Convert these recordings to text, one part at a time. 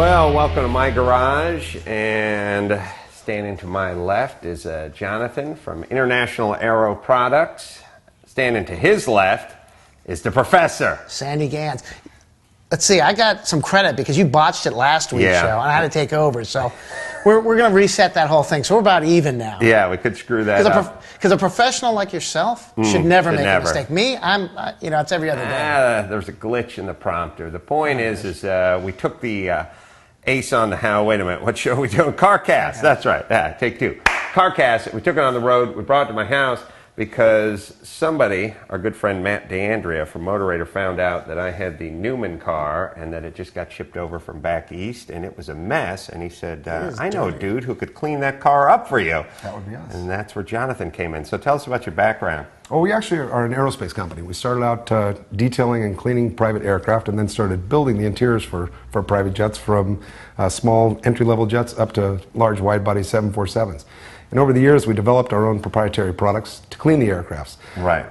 Well, welcome to my garage, and standing to my left is Jonathan from International Aero Products. Standing to his left is the professor. Sandy Gans. Let's see, I got some credit because you botched it last week's show, and I had to take over. So we're going to reset that whole thing. So we're about even now. Yeah, we could screw that up. Because a professional like yourself should never make a mistake. Me, it's every other day. There's a glitch in the prompter. The point is we took the ace on the how. Wait a minute, what show are we doing? CarCast. That's right. Take two. CarCast. We took it on the road. We brought it to my house because somebody, our good friend Matt DeAndrea from Motorator, found out that I had the Newman car and that it just got shipped over from back east and it was a mess. And he said, I know a dude who could clean that car up for you. That would be us. And that's where Jonathan came in. So tell us about your background. Well, we actually are an aerospace company. We started out detailing and cleaning private aircraft and then started building the interiors for private jets, from small entry-level jets up to large wide-body 747s. And over the years, we developed our own proprietary products to clean the aircrafts. Right.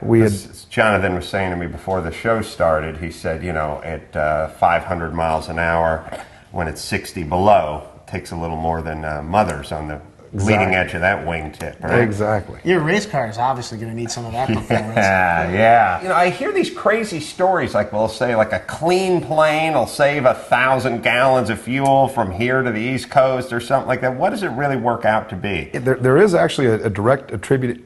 Jonathan was saying to me before the show started, he said, at 500 miles an hour, when it's 60 below, it takes a little more than mothers on the leading edge of that wingtip, right? Exactly. Your race car is obviously going to need some of that performance. Yeah. I hear these crazy stories, like we'll say, like a clean plane will save 1,000 gallons of fuel from here to the East Coast or something like that. What does it really work out to be? There is actually a direct attributed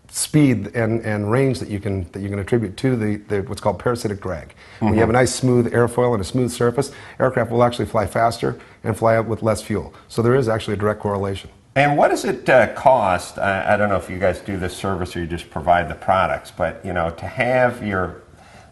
speed and range that you can attribute to the what's called parasitic drag. When you have a nice smooth airfoil and a smooth surface, aircraft will actually fly faster and fly up with less fuel. So there is actually a direct correlation. And what does it cost? I don't know if you guys do this service or you just provide the products, but to have your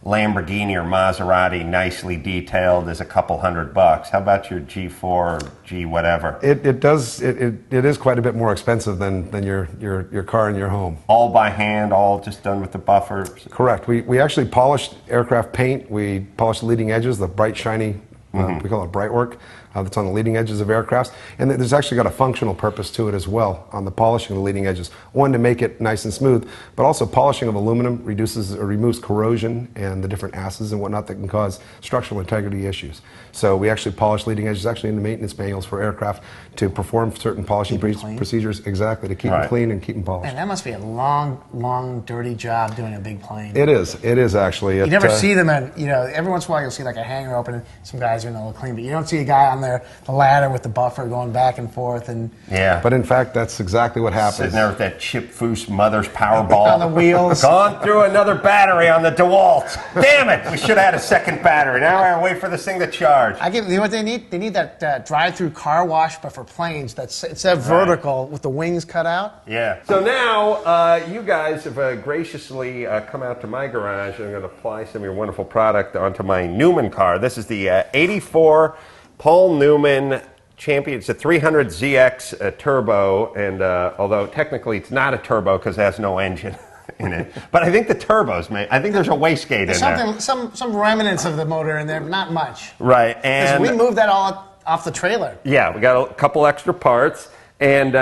Lamborghini or Maserati nicely detailed is a couple $100. How about your G4 or G whatever? It is quite a bit more expensive than your car in your home. All by hand, all just done with the buffers? Correct. We actually polished aircraft paint. We polished the leading edges, the bright, shiny, we call it bright work, that's on the leading edges of aircrafts. And there's actually got a functional purpose to it as well on the polishing of the leading edges. One, to make it nice and smooth, but also polishing of aluminum removes corrosion and the different acids and whatnot that can cause structural integrity issues. So we actually polish leading edges actually in the maintenance manuals for aircraft to perform certain polishing procedures, exactly, to keep them clean and keep them polished. Man, that must be a long, dirty job doing a big plane. It is actually. You never see them every once in a while you'll see like a hangar open and some guys are in a little clean, but you don't see a guy on the ladder with the buffer going back and forth. But in fact, that's exactly what happens. Sitting there with that Chip Foose mother's Powerball. On the wheels. Gone through another battery on the DeWalt. Damn it! We should have had a second battery. Now I gotta wait for this thing to charge. You know what they need? They need that drive-through car wash, but for planes. It's that vertical with the wings cut out. Yeah. So now you guys have graciously come out to my garage. I'm going to apply some of your wonderful product onto my Newman car. This is the 84 Paul Newman Champion. It's a 300ZX turbo, and although technically it's not a turbo because it has no engine in it, but I think the turbos, I think there's a wastegate in there. Some remnants of the motor in there, but not much. Right, and we moved that all off the trailer. Yeah, we got a couple extra parts, and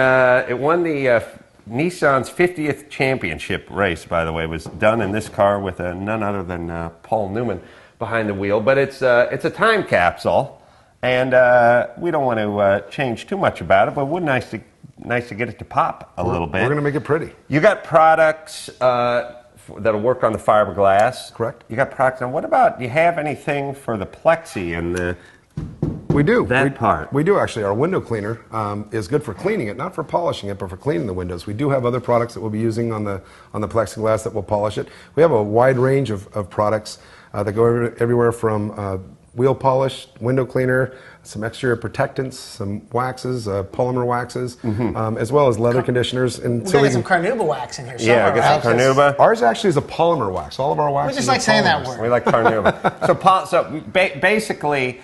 it won the Nissan's 50th championship race, by the way. It was done in this car with none other than Paul Newman behind the wheel, but it's a time capsule. And we don't want to change too much about it, but it would be nice to get it to pop a little bit. We're going to make it pretty. You got products that'll work on the fiberglass. Correct. You got products. Now, what about, do you have anything for the plexi and the... We do. Part. We do, actually. Our window cleaner is good for cleaning it, not for polishing it, but for cleaning the windows. We do have other products that we'll be using on the plexiglass that will polish it. We have a wide range of products that go everywhere from wheel polish, window cleaner, some exterior protectants, some waxes, polymer waxes, as well as leather conditioners. And we're getting some Carnauba wax in here somewhere. Yeah, get some Carnauba. Ours actually is a polymer wax. All of our waxes. We just like saying that word. We like Carnauba. so basically,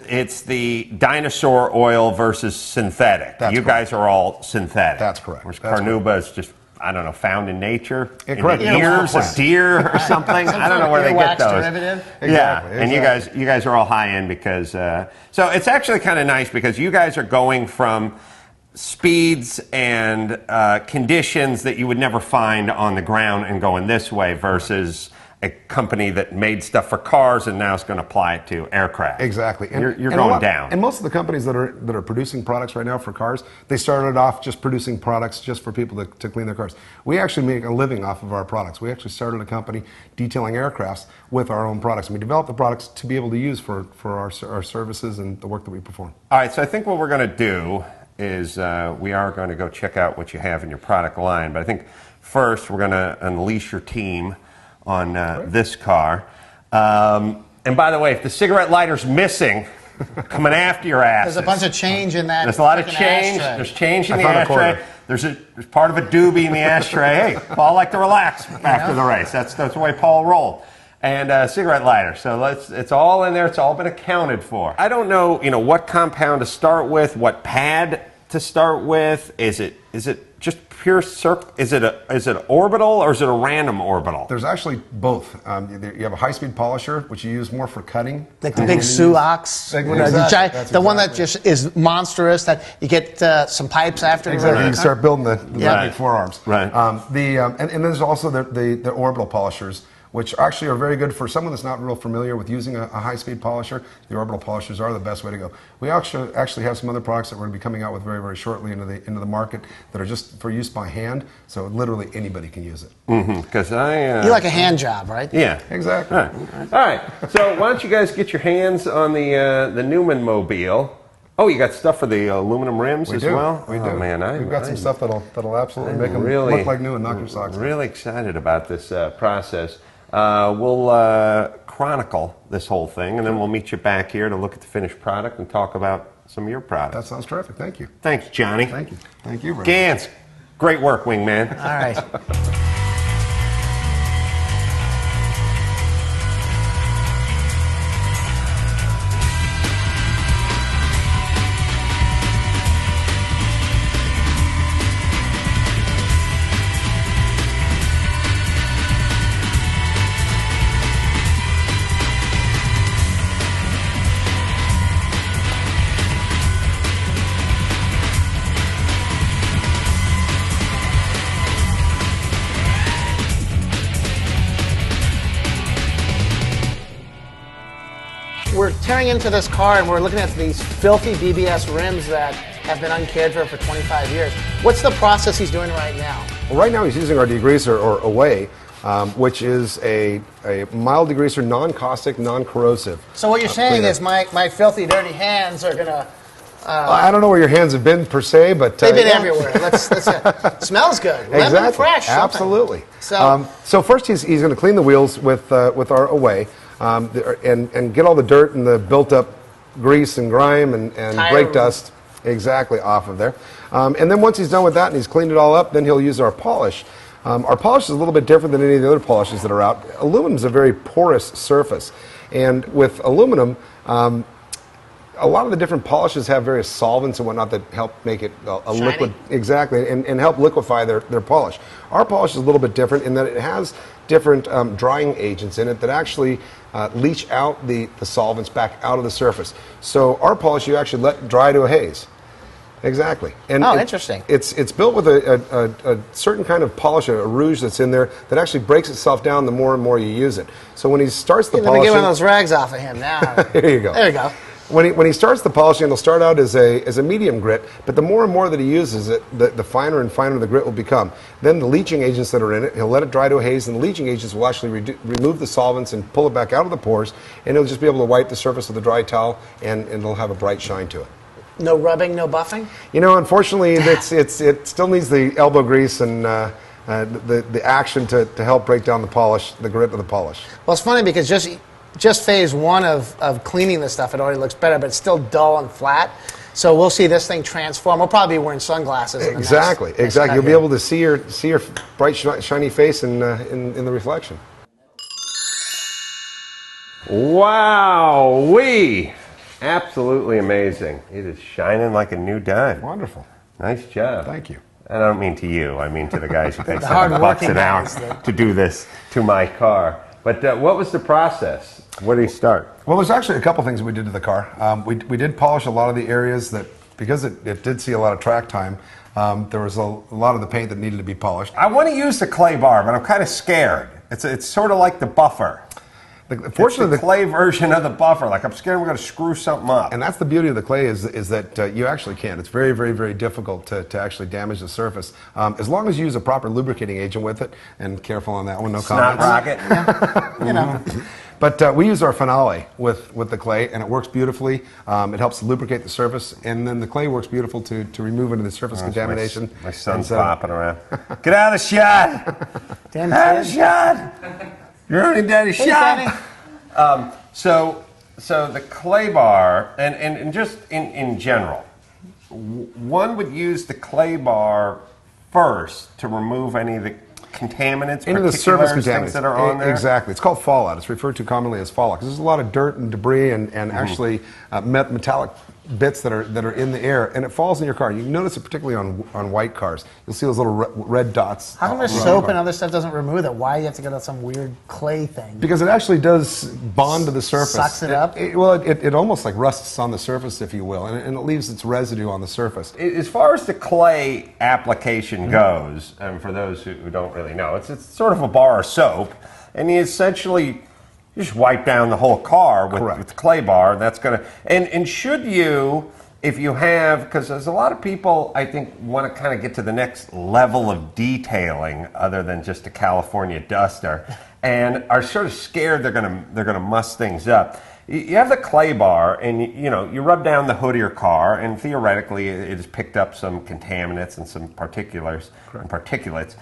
it's the dinosaur oil versus synthetic. That's you correct. guys are all synthetic. That's correct. Whereas Carnauba is just, I don't know, found in nature? Correct. In the ears of deer or something? I don't know where they get those. Derivative. Exactly. And you guys are all high end because, so it's actually kind of nice because you guys are going from speeds and conditions that you would never find on the ground and going this way versus a company that made stuff for cars and now is going to apply it to aircraft. Exactly. And you're going down. And most of the companies that are producing products right now for cars, they started off just producing products just for people to clean their cars. We actually make a living off of our products. We actually started a company detailing aircrafts with our own products. And we developed the products to be able to use for our services and the work that we perform. All right, so I think what we're going to do is we are going to go check out what you have in your product line. But I think first we're going to unleash your team on this car. And by the way, if the cigarette lighter's missing, coming after your ass. There's a bunch of change in that. There's a lot of change. Ashtray. There's change in the ashtray. There's part of a doobie in the ashtray. Hey, Paul liked to relax after the race. That's the way Paul rolled. And cigarette lighter. So it's all in there. It's all been accounted for. I don't know, what compound to start with, what pad to start with. Is it just pure circle? Is it orbital or is it a random orbital? There's actually both. You have a high-speed polisher, which you use more for cutting. Like the big Suox. The one that just is monstrous, that you get some pipes after. Exactly. You can start building the big forearms. Right. And there's also the orbital polishers, which actually are very good for someone that's not real familiar with using a high-speed polisher. The orbital polishers are the best way to go. We actually have some other products that we're going to be coming out with very, very shortly into the market that are just for use by hand, so literally anybody can use it. Because you like a hand job, right? Yeah. Exactly. All right. So why don't you guys get your hands on the Newman mobile? Oh, you got stuff for the aluminum rims as well? We do. Oh, man, we've got some stuff that'll absolutely make them look like new and knock your socks off. Really excited about this process. We'll chronicle this whole thing, and then we'll meet you back here to look at the finished product and talk about some of your products. That sounds terrific. Thank you. Thanks, Johnny. Thank you. Thank you. Gans, great work, wingman. All right. We're tearing into this car and we're looking at these filthy BBS rims that have been uncared for 25 years. What's the process he's doing right now? Well, right now he's using our degreaser, or Away, which is a mild degreaser, non-caustic, non-corrosive. So what you're saying is my filthy, dirty hands are going to... I don't know where your hands have been per se, but... They've been everywhere. Smells good. Lemon Exactly. fresh. Absolutely. So first he's going to clean the wheels with our Away. And get all the dirt and the built-up grease and grime and brake dust off of there. And then once he's done with that and he's cleaned it all up, then he'll use our polish. Our polish is a little bit different than any of the other polishes that are out. Aluminum is a very porous surface. And with aluminum, a lot of the different polishes have various solvents and whatnot that help make it a liquid. Exactly, and help liquefy their polish. Our polish is a little bit different in that it has different drying agents in it that actually leach out the solvents back out of the surface. So our polish you actually let dry to a haze. Exactly. And interesting. It's built with a certain kind of polish, a rouge that's in there that actually breaks itself down the more and more you use it. So when he starts the polishing... Let me get one of those rags off of him now. There you go. There you go. When he starts the polishing, it'll start out as a medium grit, but the more and more that he uses it, the finer and finer the grit will become. Then the leaching agents that are in it, he'll let it dry to a haze, and the leaching agents will actually remove the solvents and pull it back out of the pores, and he'll just be able to wipe the surface with a dry towel, and it'll have a bright shine to it. No rubbing, no buffing? Unfortunately, it still needs the elbow grease and the action to help break down the polish, the grit of the polish. Well, it's funny because just phase one of cleaning this stuff, it already looks better, but it's still dull and flat. So we'll see this thing transform. We'll probably be wearing sunglasses. Exactly. You'll be able to see your bright, shiny face in the reflection. Wow-wee! Absolutely amazing. It is shining like a new dime. Wonderful. Nice job. Thank you. And I don't mean to you. I mean to the guys who pay $7 an hour to do this to my car. But what was the process? Where did he start? Well, there's actually a couple things we did to the car. We did polish a lot of the areas that, because it did see a lot of track time, there was a lot of the paint that needed to be polished. I want to use the clay bar, but I'm kind of scared. It's sort of like the buffer. Fortunately, the clay version of the buffer. Like, I'm scared we're going to screw something up. And that's the beauty of the clay is that you actually can't. It's very, very, very difficult to actually damage the surface. As long as you use a proper lubricating agent with it, and careful on that one, no Snot comments. rocket. You know. But we use our phenolic with the clay, and it works beautifully. It helps lubricate the surface, and then the clay works beautiful to remove any of the surface contamination. My son's flopping around. Get out of the shot! Damn Get out of kid. the shot! You're only daddy's Hey, shot! Sonny. So the clay bar, and just in general, one would use the clay bar first to remove any of the contaminants, into the surface particulars, contaminants things that are on there? Exactly. It's called fallout. It's referred to commonly as fallout because there's a lot of dirt and debris and actually metallic bits that are in the air, and it falls in your car. You notice it particularly on white cars. You'll see those little red dots. How come the soap and other stuff doesn't remove that? Why do you have to go to some weird clay thing? Because it actually does bond to the surface. Sucks it up? It almost like rusts on the surface, if you will, and it leaves its residue on the surface. As far as the clay application goes, and for those who don't really know, it's sort of a bar of soap, and you essentially just wipe down the whole car with the clay bar. That's going to, and should you, if you have, because there's a lot of people, I think, want to kind of get to the next level of detailing other than just a California duster, and are sort of scared they're going to muss things up. You have the clay bar, and you rub down the hood of your car, and theoretically it has picked up some contaminants and some particulates.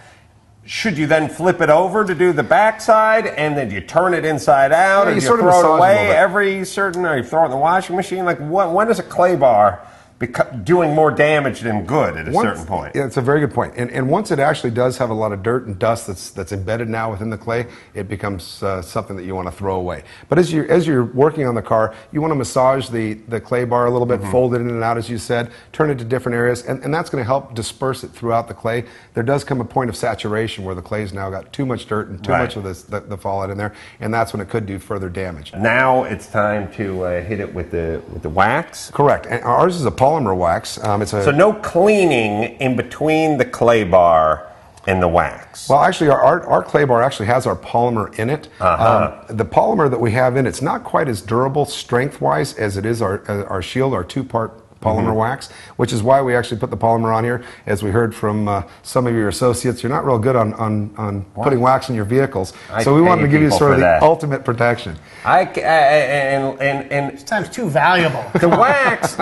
Should you then flip it over to do the backside, and then you turn it inside out, and you throw it away or you throw it in the washing machine? Like, when does a clay bar become doing more damage than good at a certain point? Yeah, it's a very good point. And once it actually does have a lot of dirt and dust that's embedded now within the clay, it becomes something that you want to throw away. But as you're working on the car, you want to massage the clay bar a little bit, fold it in and out, as you said, turn it to different areas, and that's going to help disperse it throughout the clay. There does come a point of saturation where the clay's now got too much dirt and too much of the fallout in there, and that's when it could do further damage. Now it's time to hit it with the wax? Correct. And ours is a polymer wax. So no cleaning in between the clay bar and the wax. Well, actually, our clay bar actually has our polymer in it. The polymer that we have in it's not quite as durable strength-wise as it is our shield, our two-part polymer wax, which is why we actually put the polymer on here. As we heard from some of your associates, you're not real good on putting wax in your vehicles. So we wanted to give you sort of the ultimate protection. It's times too valuable. The wax,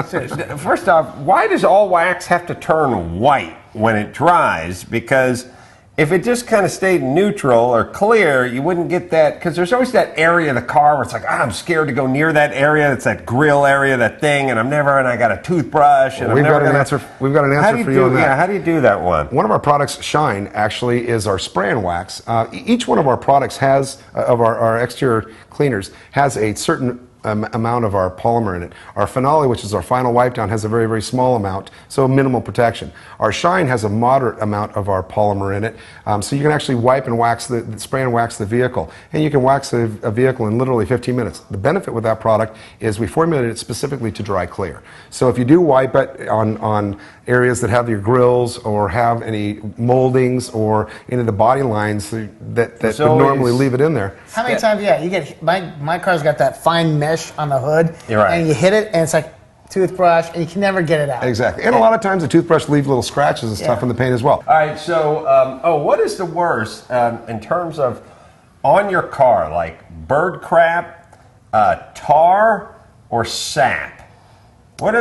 first off, why does all wax have to turn white when it dries? Because if it just kind of stayed neutral or clear, you wouldn't get that, because there's always that area of the car where it's like, I'm scared to go near that area. It's that grill area, that thing, and I got a toothbrush. And we've got an answer for you on that. Yeah, how do you do that one? One of our products, Shine, actually is our spray and wax. Each one of our products has, of our exterior cleaners, has a certain amount of our polymer in it. Our phenolic, which is our final wipe down, has a very, very small amount, so minimal protection. Our Shine has a moderate amount of our polymer in it, so you can actually wipe and wax spray and wax the vehicle, and you can wax a vehicle in literally 15 minutes. The benefit with that product is we formulated it specifically to dry clear. So if you do wipe it on areas that have your grills or have any moldings or any of the body lines that would normally leave it in there. How many times? Yeah, you get my car's got that fine mesh on the hood, and you hit it, and it's like toothbrush, and you can never get it out. Exactly, and a lot of times the toothbrush leaves little scratches and stuff in the paint as well. All right, so what is the worst in terms of on your car, like bird crap, tar, or sap? What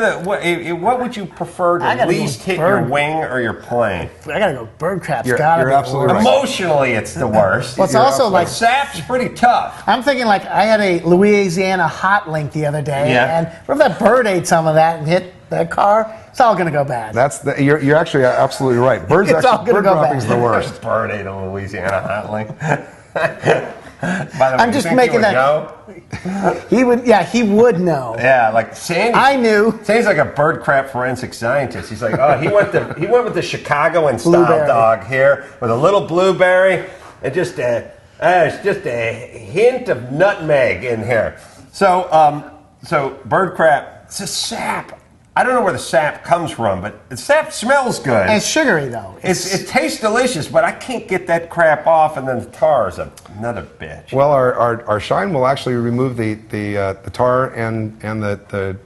would you prefer to least hit your wing or your plane? I gotta go. Bird crap's You're gotta be absolutely worse. right. Emotionally, it's the worst. Well, it's also like sap's pretty tough. I'm thinking like I had a Louisiana hot link the other day, and what if that bird ate some of that and hit that car? It's all gonna go bad. You're actually absolutely right. Bird dropping's the worst. Bird ate a Louisiana hot link. By the way, I'm just making that. Know? He would. Yeah, he would know. Yeah, like Sandy. I knew. Sandy's like a bird crap forensic scientist. He's like, he went with the Chicagoan style dog here with a little blueberry and just a hint of nutmeg in here. So bird crap. It's a sap. I don't know where the sap comes from, but the sap smells good. And it's sugary, though. It tastes delicious, but I can't get that crap off, and then the tar is another bitch. Well, our shine will actually remove the tar and the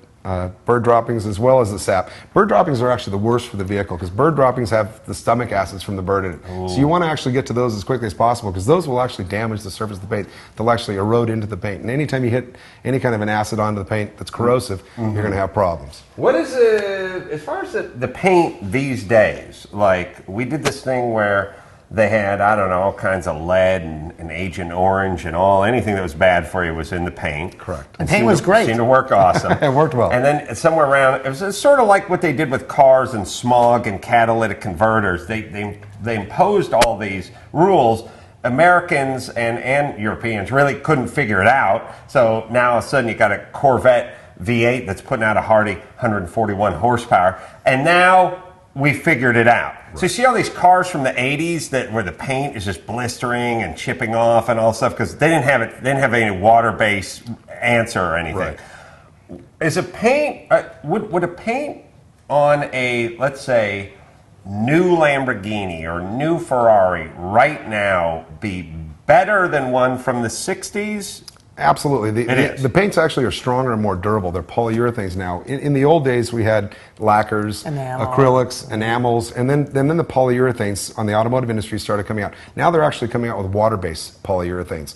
bird droppings as well as the sap. Bird droppings are actually the worst for the vehicle because bird droppings have the stomach acids from the bird in it. Ooh. So you want to actually get to those as quickly as possible because those will actually damage the surface of the paint. They'll actually erode into the paint. And anytime you hit any kind of an acid onto the paint that's corrosive, you're going to have problems. What is as far as the paint these days? Like, we did this thing where they had, I don't know, all kinds of lead and Agent Orange and anything that was bad for you was in the paint. Correct. The paint was great. Seemed to work awesome. It worked well. And then somewhere around, it was sort of like what they did with cars and smog and catalytic converters. They imposed all these rules. Americans and Europeans really couldn't figure it out. So now all of a sudden you got a Corvette V8 that's putting out a hearty 141 horsepower. And now we figured it out. Right. So you see all these cars from the 80s where the paint is just blistering and chipping off and all stuff because they didn't have any water-based answer or anything. Right. Is a paint would a paint on a, let's say, new Lamborghini or new Ferrari right now be better than one from the 60s? Absolutely. The paints actually are stronger and more durable. They're polyurethanes now. In the old days, we had lacquers, acrylics, enamels, and then the polyurethanes on the automotive industry started coming out. Now they're actually coming out with water-based polyurethanes,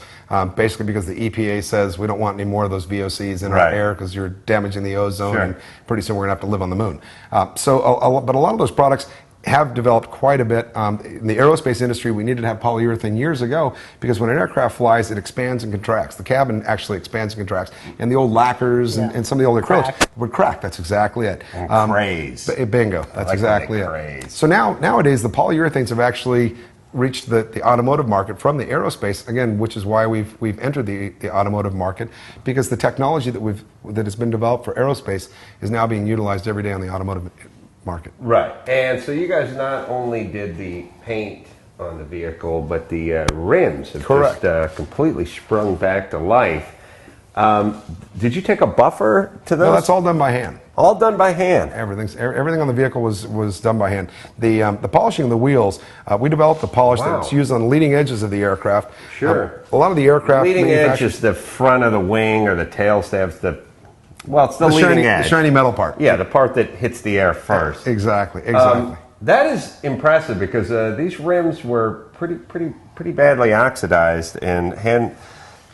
basically because the EPA says we don't want any more of those VOCs in our air because you're damaging the ozone, and pretty soon we're going to have to live on the moon. But a lot of those products have developed quite a bit. In the aerospace industry, we needed to have polyurethane years ago because when an aircraft flies, it expands and contracts. The cabin actually expands and contracts. And the old lacquers and some of the old acrylics would crack. That's exactly it. And craze. Bingo. That's exactly it. So nowadays, the polyurethanes have actually reached the automotive market from the aerospace, again, which is why we've entered the automotive market, because the technology that has been developed for aerospace is now being utilized every day on the automotive market. Right. And so you guys not only did the paint on the vehicle, but the rims have just completely sprung back to life. Did you take a buffer to those? No, that's all done by hand. All done by hand. Everything on the vehicle was done by hand. The polishing of the wheels, we developed the polish that's used on the leading edges of the aircraft. Sure. A lot of the aircraft leading edge is the front of the wing or the tail stabs. It's the leading edge. The shiny metal part. Yeah, the part that hits the air first. Exactly. That is impressive because these rims were pretty badly oxidized and hadn't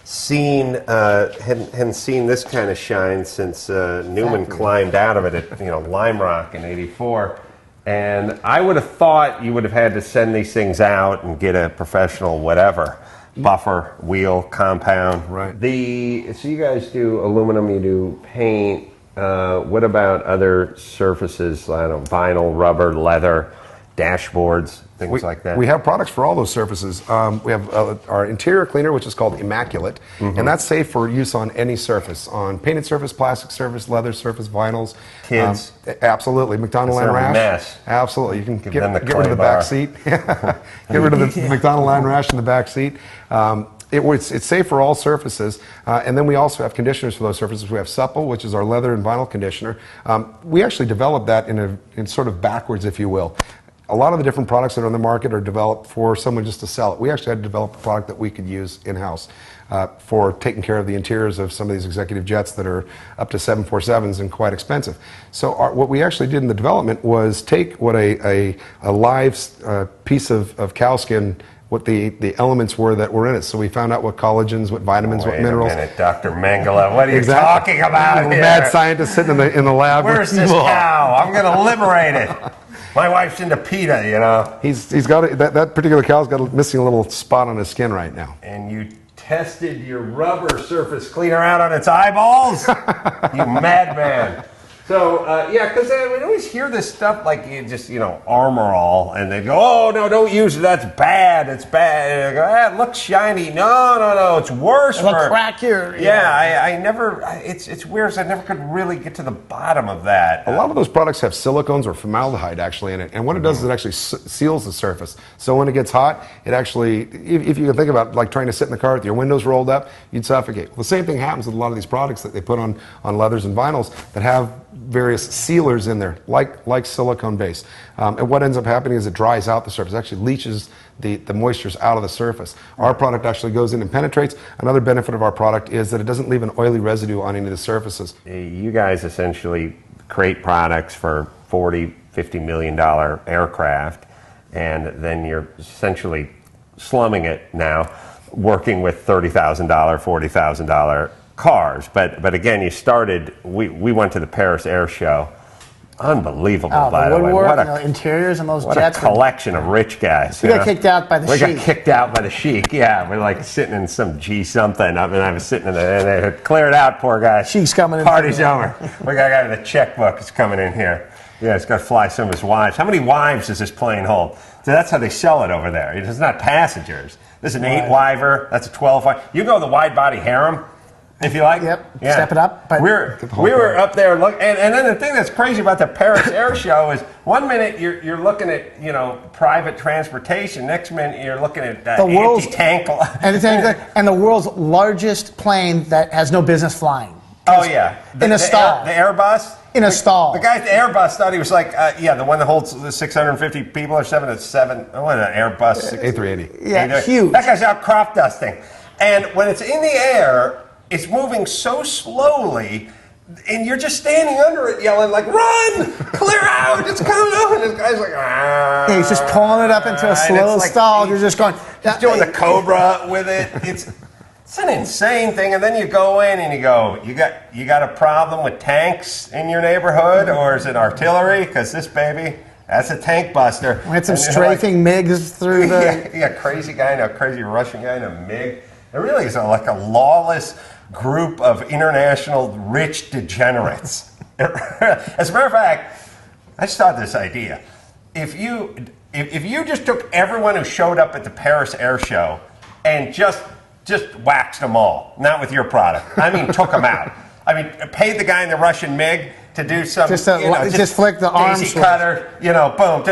seen this kind of shine since Newman climbed out of it at Lime Rock in '84. And I would have thought you would have had to send these things out and get a professional whatever. Buffer, wheel, compound. Right. So you guys do aluminum, you do paint. What about other surfaces? I don't know, vinyl, rubber, leather, dashboards, things like that? We have products for all those surfaces. We have our interior cleaner, which is called Immaculate, and that's safe for use on any surface, on painted surface, plastic surface, leather surface, vinyls. Kids. Absolutely. McDonald Line Rash. Mess. Absolutely. You can get rid of the bar. back seat. Get rid of the McDonald Line Rash in the back seat. It's safe for all surfaces, and then we also have conditioners for those surfaces. We have Supple, which is our leather and vinyl conditioner. We actually developed that in sort of backwards, if you will. A lot of the different products that are on the market are developed for someone just to sell it. We actually had to develop a product that we could use in-house for taking care of the interiors of some of these executive jets that are up to 747s and quite expensive. So what we actually did in the development was take what a live piece of cow skin, what the elements were that were in it. So we found out what collagens, what vitamins, what minerals. Wait a minute, Dr. Mengele, what are you talking about here? Mad scientist sitting in the lab. Where's this cow? I'm going to liberate it. My wife's into PETA, He's got that particular cow's got missing a little spot on his skin right now. And you tested your rubber surface cleaner out on its eyeballs? You madman. So, because we always hear this stuff like you just, Armor All, and they go, oh, no, don't use it, that's bad, it's bad. And I go, it looks shiny. No, it's worse. It'll crack here. I never, it's weird, I never could really get to the bottom of that. A lot of those products have silicones or formaldehyde actually in it, and what it does is it actually seals the surface. So when it gets hot, it actually, if you can think about like trying to sit in the car with your windows rolled up, you'd suffocate. Well, the same thing happens with a lot of these products that they put on leathers and vinyls that have various sealers in there, like silicone base. And what ends up happening is it dries out the surface. It actually leaches the moistures out of the surface. Our product actually goes in and penetrates. Another benefit of our product is that it doesn't leave an oily residue on any of the surfaces. You guys essentially create products for $40-50 million aircraft, and then you're essentially slumming it now, working with $30,000, $40,000 cars. But again, you started, we went to the Paris Air Show. Unbelievable, by the way. What a interiors and those what jets. A collection of rich guys. We got kicked out by the Sheik. We got kicked out by the Sheik, yeah. We're like sitting in some G something. I mean, I was sitting in there, and they had cleared out, poor guy. Sheik's coming in. Party's over. We got a guy with a checkbook is coming in here. Yeah, he's got to fly some of his wives. How many wives does this plane hold? So that's how they sell it over there. It's not passengers. This is an 8-wiver. That's a 12-wiver. You go to the wide-body harem, if you like. Yep. Yeah. Step it up. But we were up there, and then the thing that's crazy about the Paris Air Show is 1 minute you're looking at private transportation, next minute you're looking at the world's anti-tank and the world's largest plane that has no business flying. Oh yeah, in a stall. The Airbus. In a stall. The guy at the Airbus thought he was like, the one that holds the 650 people or 787. What is an Airbus? A380. Yeah, huge. That guy's out crop dusting. And when it's in the air, it's moving so slowly, and you're just standing under it yelling like, run, clear out, it's coming up. And this guy's like, ah. Yeah, he's just pulling it up into a slow stall. You're just going. He's doing the Cobra with it. It's an insane thing, and then you go in and you go, you got a problem with tanks in your neighborhood, or is it artillery? Because this baby, that's a tank buster. We had some strafing MiGs through the... Yeah, crazy guy, a crazy Russian guy in a MiG. It really is like a lawless group of international rich degenerates. As a matter of fact, I just thought this idea. If you just took everyone who showed up at the Paris Air Show and just waxed them all, not with your product. I mean, took them out. I mean, paid the guy in the Russian MiG to do some, just flick the arm daisy cutter, boom.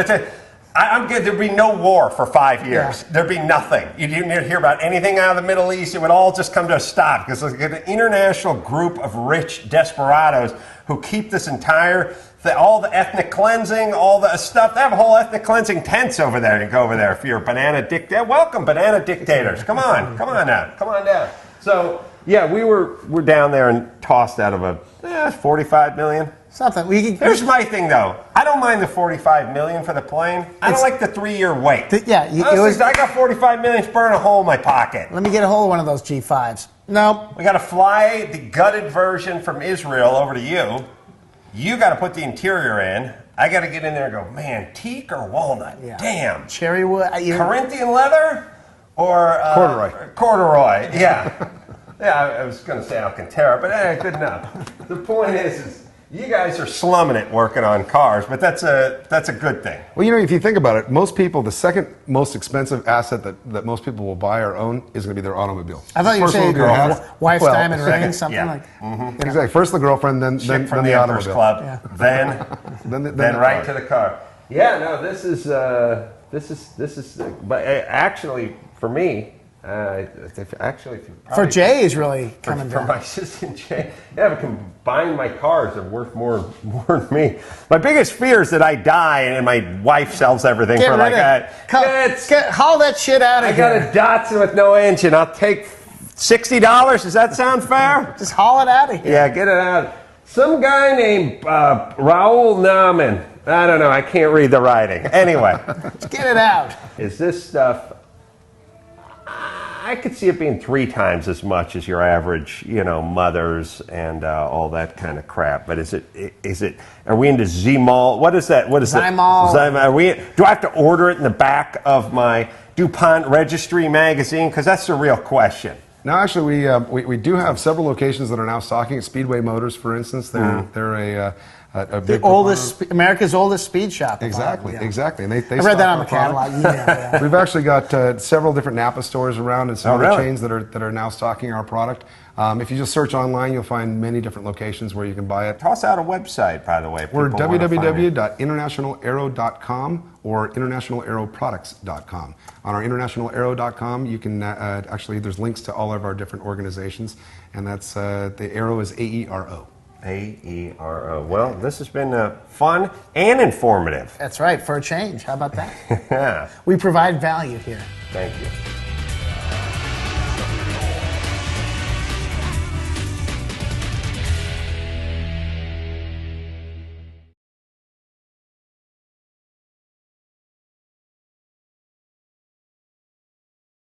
I'm good. There'd be no war for 5 years. Yeah. There'd be nothing. You didn't hear about anything out of the Middle East. It would all just come to a stop because there's an international group of rich desperados who keep this entire all the ethnic cleansing, all the stuff. They have a whole ethnic cleansing tents over there. You go over there if you're a banana dictator. Welcome, banana dictators. Come on now. Come on down. So, yeah, we're down there and tossed out of a 45 million. Something. Here's my thing, though. I don't mind the 45 million for the plane. I don't like the 3-year wait. I got 45 million to burn a hole in my pocket. Let me get a hold of one of those G5s. No. We got to fly the gutted version from Israel over to you. You got to put the interior in. I got to get in there and go, man, teak or walnut? Yeah. Damn. Cherry wood. Corinthian leather or corduroy. Yeah. Yeah, I was going to say Alcantara, but good enough. The point is you guys are slumming it working on cars, but that's a good thing. Well, if you think about it, most people, the second most expensive asset that most people will buy or own is going to be their automobile. I thought you were saying wife's diamond ring, something like that. Mm-hmm. Exactly. First the girlfall, then the Emperor's automobile. Club, yeah. then right to the car. Yeah, no, this is, but actually for me. For Jay is really coming down. For my assistant Jay, but combined my cars are worth more than me. My biggest fear is that I die and my wife sells everything for like that. Haul that shit out of here. I got a Datsun with no engine. I'll take $60. Does that sound fair? Just haul it out of here. Yeah, get it out. Some guy named Raoul Newman. I don't know. I can't read the writing. Anyway, let's get it out. Is this stuff? I could see it being 3 times as much as your average, mothers and all that kind of crap. But is it? Are we into Zymol? What is that? What is Zymol. That? Do I have to order it in the back of my DuPont Registry magazine? Because that's the real question. No, actually, we do have several locations that are now stocking at Speedway Motors, for instance. They're a big America's oldest speed shop. Exactly. And they I read that on the catalog. Yeah. We've actually got several different Napa stores around and some other chains that are now stocking our product. If you just search online, you'll find many different locations where you can buy it. Toss out a website, by the way. We're www.internationalaero.com or internationalaeroproducts.com. On our internationalaero.com, you can actually, there's links to all of our different organizations, and that's the Aero is AERO. Aero. Well, this has been fun and informative. That's right, for a change. How about that? Yeah. We provide value here. Thank you.